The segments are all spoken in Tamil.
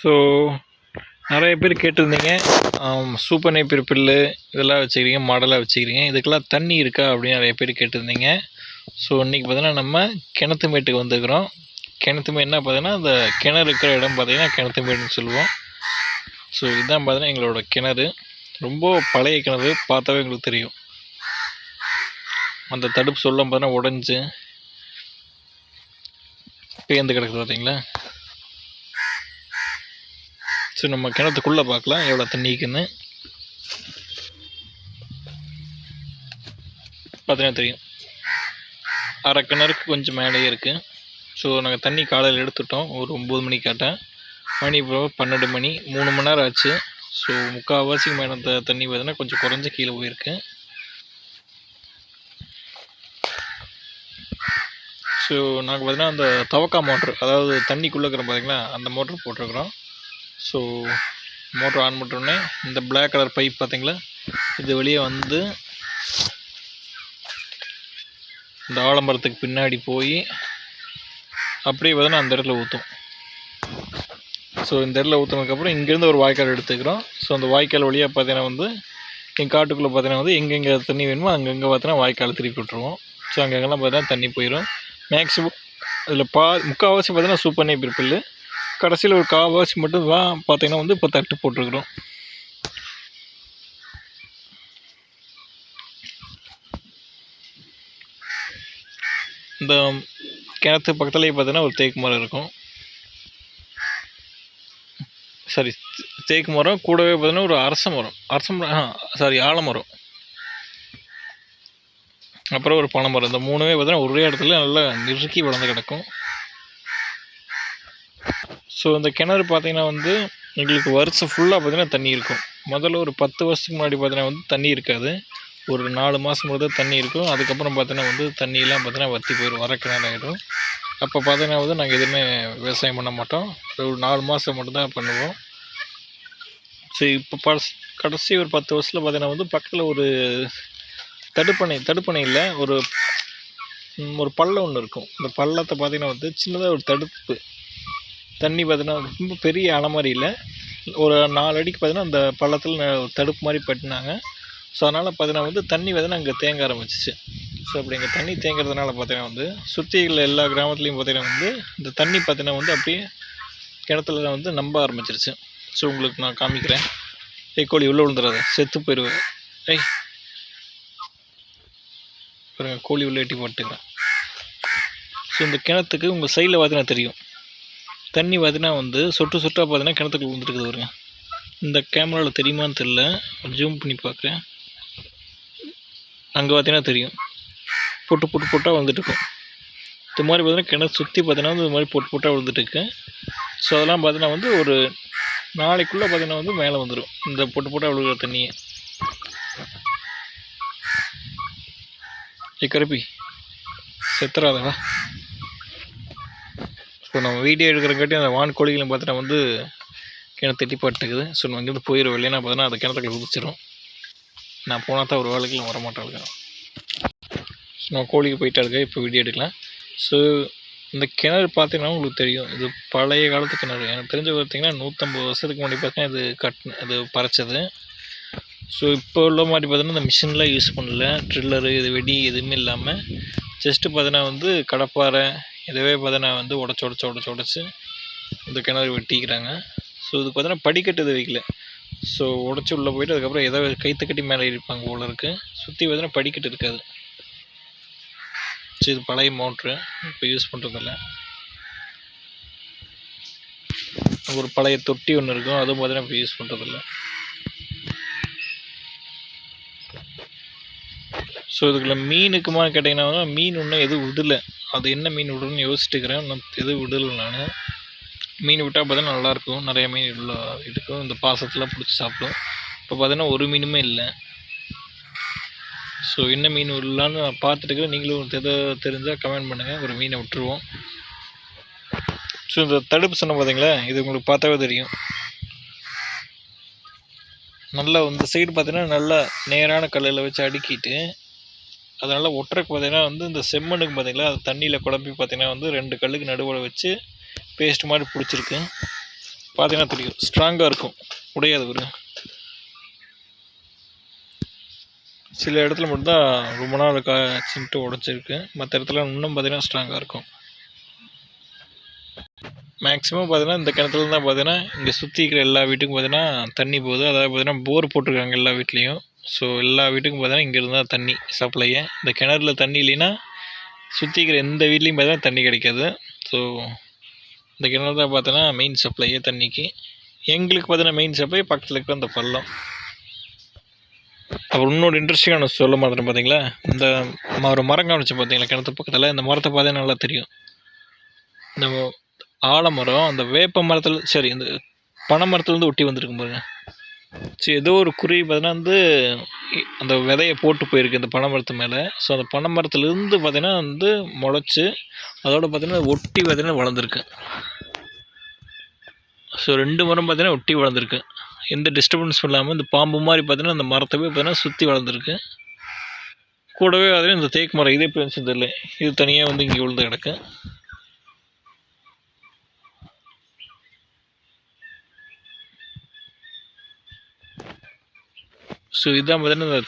ஸோ நிறைய பேர் கேட்டிருந்தீங்க, சூப்பர் நேப்பியர் பில்லு இதெல்லாம் வச்சுக்கிறீங்க, மாடலாக வச்சுக்கிறீங்க, இதுக்கெல்லாம் தண்ணி இருக்கா அப்படின்னு நிறைய பேர் கேட்டிருந்தீங்க. ஸோ இன்றைக்கி பார்த்தீங்கன்னா நம்ம கிணத்துமேட்டுக்கு வந்துக்கிறோம். கிணத்துமேடுனா பார்த்தீங்கன்னா அந்த கிணறு இருக்கிற இடம் பார்த்தீங்கன்னா கிணத்துமேடுன்னு சொல்லுவோம். ஸோ இதுதான் பார்த்தீங்கன்னா எங்களோட கிணறு. ரொம்ப பழைய கிணறு, பார்த்தாவே எங்களுக்கு தெரியும். அந்த தடுப்பு சொல்லம் பார்த்தீங்கன்னா உடஞ்சி பேர்ந்து கிடக்குது பார்த்தீங்களா. ஸோ நம்ம கிணத்துக்குள்ளே பார்க்கலாம் எவ்வளோ தண்ணிக்குன்னு. பார்த்தீங்கன்னா தெரியும், அரை கிணறுக்கு கொஞ்சம் மேலேயே இருக்குது. ஸோ நாங்கள் தண்ணி காலையில் எடுத்துட்டோம் ஒரு 9 மணிக்கு காட்டேன். மணி இப்போ 12 மணி, 3 மணி நேரம் ஆச்சு. ஸோ முக்கால்வாசிக்கு மேலே தண்ணி பார்த்தீங்கன்னா கொஞ்சம் குறைஞ்சி கீழே போயிருக்கு. ஸோ நாங்கள் பார்த்தீங்கன்னா அந்த தவக்கா மோட்ரு, அதாவது தண்ணிக்குள்ளே இருக்கிற பார்த்தீங்களா அந்த மோட்ரு போட்டிருக்கிறோம். ஸோ மோட்ரு ஆன் பண்ணுறோன்னே இந்த பிளாக் கலர் பைப் பார்த்தீங்களா, இது வெளியே வந்து இந்த ஆலமரத்துக்கு பின்னாடி போய் அப்படியே பார்த்தீங்கன்னா அந்த இடத்துல ஊற்றும். ஸோ இந்த இடத்துல ஊற்றுனதுக்கப்புறம் இங்கேருந்து ஒரு வாய்க்கால் எடுத்துக்கிறோம். ஸோ அந்த வாய்க்கால் வழியாக பார்த்தீங்கன்னா வந்து எங்கள் காட்டுக்குள்ளே பார்த்தீங்கன்னா வந்து எங்கெங்கே தண்ணி வேணுமோ அங்கங்கே பார்த்தீங்கன்னா வாய்க்கால் திருப்பி விட்டுருவோம். ஸோ அங்கங்கெல்லாம் பார்த்தீங்கன்னா தண்ணி போயிடும். மேக்ஸிமம் இதில் முக்கால்வாசி பார்த்தீங்கன்னா சூப்பர் நேப்பியர் பில்லு, கடைசியில் ஒரு கால்வாசி மட்டும் தான் பார்த்தீங்கன்னா வந்து இப்போ தட்டு போட்டிருக்கிறோம். இந்த கிணத்து பக்கத்துலேயே பார்த்தீங்கன்னா ஒரு தேக்கு மரம் இருக்கும். சாரி, தேக்கு மரம் கூடவே பார்த்தீங்கன்னா ஒரு ஆலமரம், அப்புறம் ஒரு பனைமரம். இந்த மூணுமே பார்த்தீங்கன்னா ஒரே இடத்துல நல்லா நெருக்கி வளர்ந்து கிடக்கும். ஸோ இந்த கிணறு பார்த்தீங்கன்னா வந்து எங்களுக்கு வருஷம் ஃபுல்லாக பார்த்தீங்கன்னா தண்ணி இருக்கும். முதல்ல ஒரு 10 வருஷத்துக்கு முன்னாடி பார்த்தீங்கன்னா வந்து தண்ணி இருக்காது. ஒரு 4 மாதம் மட்டும் தண்ணி இருக்கும். அதுக்கப்புறம் பார்த்தீங்கன்னா வந்து தண்ணியெலாம் பார்த்தீங்கன்னா வற்றி போயிடும், வர கிணறு ஆகிடும். அப்போ பார்த்தீங்கன்னா வந்து நாங்கள் எதுவுமே விவசாயம் பண்ண மாட்டோம். ஒரு 4 மாதம் மட்டும்தான் பண்ணுவோம். ஸோ இப்போ கடைசி ஒரு 10 வருஷத்தில் பார்த்தீங்கன்னா வந்து பக்கத்தில் ஒரு தடுப்பணை இல்லை, ஒரு பள்ளம் ஒன்று இருக்கும். இந்த பள்ளத்தை பார்த்தீங்கன்னா வந்து சின்னதாக ஒரு தடுப்பு தண்ணி பார்த்தீங்கன்னா ரொம்ப பெரிய அணை மாதிரி இல்லை, ஒரு 4 அடிக்கு பார்த்தீங்கன்னா அந்த பள்ளத்தில் தடுப்பு மாதிரி பட்டினாங்க. ஸோ அதனால் பார்த்தீங்கன்னா வந்து தண்ணி பார்த்தீங்கன்னா அங்கே தேங்க ஆரம்பிச்சிச்சு. ஸோ அப்படி இங்கே தண்ணி தேங்கிறதுனால பார்த்தீங்கன்னா வந்து சுற்றி உள்ள எல்லா கிராமத்துலேயும் பார்த்தீங்கன்னா வந்து இந்த தண்ணி பார்த்தீங்கன்னா வந்து அப்படியே கிணத்துல வந்து நம்ப ஆரம்பிச்சிருச்சு. ஸோ உங்களுக்கு நான் காமிக்கிறேன். கோழி உள்ளே விழுந்துடாத, செத்து போயிடுவேன். பாருங்க, கோழி உள்ளே எட்டி போட்டுக்கிறேன். ஸோ இந்த கிணத்துக்கு உங்கள் சைடில் பார்த்தீங்கன்னா தெரியும், தண்ணி பார்த்தீங்கன்னா வந்து சொட்டாக பார்த்தீங்கன்னா கிணத்துக்கு விழுந்துருக்குது பாருங்க. இந்த கேமராவில் தெரியுமான்னு தெரில, ஜூம் பண்ணி பார்க்குறேன். அங்கே பார்த்தீங்கன்னா தெரியும், பொட்டாக வந்துட்டுருக்கும். இது மாதிரி பார்த்தீங்கன்னா கிணறு சுற்றி பார்த்தீங்கன்னா வந்து இது மாதிரி பொட்டாக விழுந்துட்டுருக்கு. ஸோ அதெல்லாம் பார்த்தீங்கன்னா வந்து ஒரு நாளைக்குள்ளே பார்த்தீங்கன்னா வந்து மேலே வந்துடும் இந்த பொட்டாக விழுகிற தண்ணியை. கருப்பி செத்துறாதவா. ஸோ நம்ம வீடியோ எடுக்கிறக்காட்டி அந்த வான்கோழிகளும் பார்த்தீங்கன்னா வந்து கிணத்து எட்டி பாட்டுக்குது. ஸோ நம்ம இங்கேருந்து போயிடும், இல்லைன்னா பார்த்தீங்கன்னா அந்த கிணத்துக்குள்ள குதிச்சிடும். நான் போனால் தான் ஒரு வேலைக்கு வரமாட்டாளுங்க. ஸோ நான் கோழிக்கு போயிட்டாளுங்க, இப்போ வீடியோ எடுக்கலாம். ஸோ இந்த கிணறு பார்த்தீங்கன்னா உங்களுக்கு தெரியும், இது பழைய காலத்து கிணறு. எனக்கு தெரிஞ்சு பார்த்தீங்கன்னா 150 வருஷத்துக்கு முன்னாடி பார்த்தீங்கன்னா இது பறைச்சது. ஸோ இப்போ உள்ள மாதிரி பார்த்தீங்கன்னா இந்த மிஷின்லாம் யூஸ் பண்ணல, ட்ரில்லரு இது வெடி எதுவுமே இல்லாமல் ஜஸ்ட்டு பார்த்தீங்கன்னா வந்து கடப்பாறை இதுவே பார்த்தீங்கன்னா வந்து உடச்சி இந்த கிணறு வெட்டிக்கிறாங்க. ஸோ இது பார்த்தீங்கன்னா படிக்கட்டு இது வைக்கல. ஸோ உடச்சி உள்ளே போயிட்டு அதுக்கப்புறம் ஏதோ கைத்து கட்டி மேலே இருப்பாங்க போல இருக்குது. சுற்றி பார்த்தீங்கன்னா படிக்கட்டு இருக்காது. ஸோ இது பழைய மோட்ரு, இப்போ யூஸ் பண்ணுறதில்ல. ஒரு பழைய தொட்டி ஒன்று இருக்கும், அதுவும் பார்த்தீங்கன்னா இப்போ யூஸ் பண்ணுறதில்ல. ஸோ இதுக்குள்ள மீனுக்குமா கேட்டிங்கன்னா மீன் இன்னும் எதுவும் விடலை. அது என்ன மீன் விடணும்னு யோசிச்சுட்டுக்கிறேன். இன்னும் எதுவும் விடலை. நான் மீன் விட்டால் பார்த்தீங்கன்னா நல்லாயிருக்கும், நிறைய மீன் இருக்கும், இந்த பாசத்தெலாம் பிடிச்சி சாப்பிடும். இப்போ பார்த்தீங்கன்னா ஒரு மீனுமே இல்லை. ஸோ என்ன மீன் விடலான்னு நான் பார்த்துட்டுக்கிறேன். நீங்களும் தெரிஞ்சால் கமெண்ட் பண்ணுங்கள், ஒரு மீனை விட்டுருவோம். ஸோ இந்த தடுப்பு சொன்ன பார்த்தீங்களா, இது உங்களுக்கு பார்த்தாவே தெரியும். நல்லா இந்த சைடு பார்த்தீங்கன்னா நல்லா நேரான கல்லில் வச்சு அடுக்கிட்டு அதனால் ஒட்டுறக்கு பார்த்தீங்கன்னா வந்து இந்த செம்மண்ணுக்கு பார்த்தீங்களா அது தண்ணியில் குழம்பி பார்த்தீங்கன்னா வந்து 2 கல்லுக்கு நடுவில் வச்சு பேஸ்ட் மாதிரி பிடிச்சிருக்கு. பார்த்தீங்கன்னா தெரியும், ஸ்ட்ராங்காக இருக்கும், உடையாது. ஒரு சில இடத்துல மட்டும்தான் ரொம்ப நாள் சின்ட்டு உடச்சிருக்கு, மற்ற இடத்துல இன்னும் பார்த்தீங்கன்னா ஸ்ட்ராங்காக இருக்கும். மேக்ஸிமம் பார்த்தீங்கன்னா இந்த கிணத்துல தான் பார்த்தீங்கன்னா இங்கே சுற்றி இருக்கிற எல்லா வீட்டுக்கும் பார்த்தீங்கன்னா தண்ணி போகுது. அதாவது பார்த்தீங்கன்னா போர் போட்டிருக்காங்க எல்லா வீட்லேயும். ஸோ எல்லா வீட்டுக்கும் பார்த்தீங்கன்னா இங்கேருந்து தான் தண்ணி சப்ளையை. இந்த கிணறுல தண்ணி இல்லைன்னா சுற்றி இருக்கிற எந்த வீட்லேயும் பார்த்தீங்கன்னா தண்ணி கிடைக்காது. ஸோ இந்த கிணறு தான் பார்த்தோன்னா மெயின் சப்ளையே தண்ணிக்கு. எங்களுக்கு பார்த்தீங்கன்னா மெயின் சப்ளை பக்கத்தில் இருக்கிற அந்த பள்ளம். அப்புறம் இன்னொரு இன்ட்ரெஸ்டிங்கான சொல்ல மாட்டேன் பார்த்தீங்களா, இந்த ஒரு மரம் காமிச்சு பார்த்தீங்களா கிணத்து பக்கத்தில், இந்த மரத்தை பார்த்தீங்கன்னா நல்லா தெரியும். இந்த ஆலமரம் அந்த வேப்ப மரத்தில், சரி இந்த பனை மரத்துலேருந்து ஒட்டி வந்துருக்கும் பாருங்க. சரி ஏதோ ஒரு குருவி பார்த்தீங்கன்னா வந்து அந்த விதையை போட்டு போயிருக்கு இந்த பனை மரத்து மேலே. ஸோ அந்த பனை மரத்துலேருந்து பார்த்தீங்கன்னா வந்து முளைச்சி அதோட பார்த்தீங்கன்னா ஒட்டி பார்த்தீங்கன்னா வளர்ந்துருக்கு. ஸோ 2 மரம் பார்த்தீங்கன்னா ஒட்டி வளர்ந்துருக்கு, எந்த டிஸ்டர்பன்ஸும் இல்லாமல். இந்த பாம்பு மாதிரி பார்த்தீங்கன்னா அந்த மரத்தவே பார்த்தீங்கன்னா சுற்றி வளர்ந்துருக்கு. கூடவே பார்த்தீங்கன்னா இந்த தேக்கு மரம், இதே பெருசு தெரியல, இது தனியாக வந்து இங்கே விழுந்து கிடக்கு. ஸோ இதுதான் பார்த்தீங்கன்னா இந்த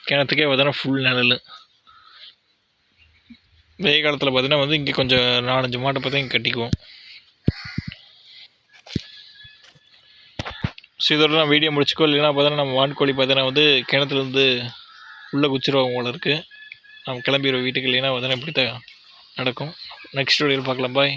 கிணத்துக்கே பார்த்தீங்கன்னா ஃபுல் நிழல். வெயில் காலத்தில் பார்த்தீங்கன்னா வந்து இங்கே கொஞ்சம் 4-5 மாட்டை பார்த்தா இங்கே கட்டிக்குவோம். ஸோ இதோட நான் வீடியோ முடிச்சுக்கோ, இல்லைன்னா பார்த்தீங்கன்னா நம்ம வான்கோழி பார்த்தீங்கன்னா வந்து கிணத்துலேருந்து உள்ளே குச்சிருவாங்க போல இருக்குது. நம்ம கிளம்பிடுவோம் வீட்டுக்கு, இல்லைன்னா பார்த்தீங்கன்னா இப்படி தான் நடக்கும். நெக்ஸ்ட் வீடியோவில் பார்க்கலாம், பாய்.